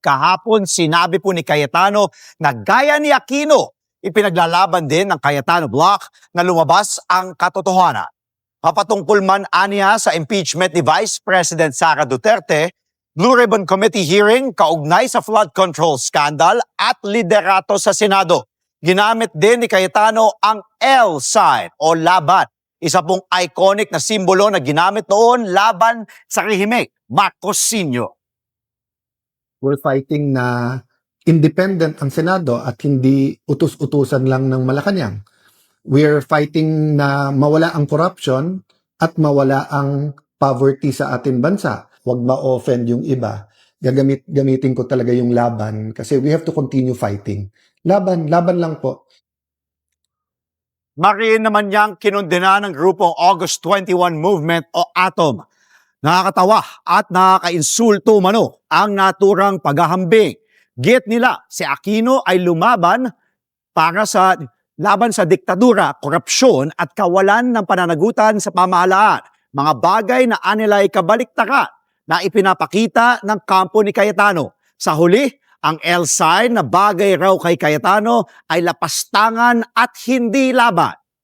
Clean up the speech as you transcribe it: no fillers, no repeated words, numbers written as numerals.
kahapon sinabi po ni Cayetano na gaya ni Aquino, ipinaglalaban din ng Cayetano Block na lumabas ang katotohanan. Papatungkol man aniya sa impeachment ni Vice President Sara Duterte, Blue Ribbon Committee hearing kaugnay sa flood control scandal at liderato sa Senado. Ginamit din ni Cayetano ang L sign o laban. Isa pong iconic na simbolo na ginamit noon laban sa rehime Marcos Sr. We're fighting na independent ang Senado at hindi utus-utusan lang ng Malacanang. We're fighting na mawala ang corruption at mawala ang poverty sa ating bansa. Huwag ma-offend yung iba. Gamitin ko talaga yung laban kasi we have to continue fighting. Laban lang po. Mariin naman niyang kinundena ng grupong August 21 Movement o ATOM. Nakakatawa at nakakainsulto mano ang naturang paghahambing. Git nila si Aquino ay laban sa diktadura, korupsyon at kawalan ng pananagutan sa pamahalaan. Mga bagay na anilay kabaliktaran na ipinapakita ng kampo ni Cayetano. Sa huli, ang L sign na bagay raw kay Cayetano ay lapastangan at hindi laban.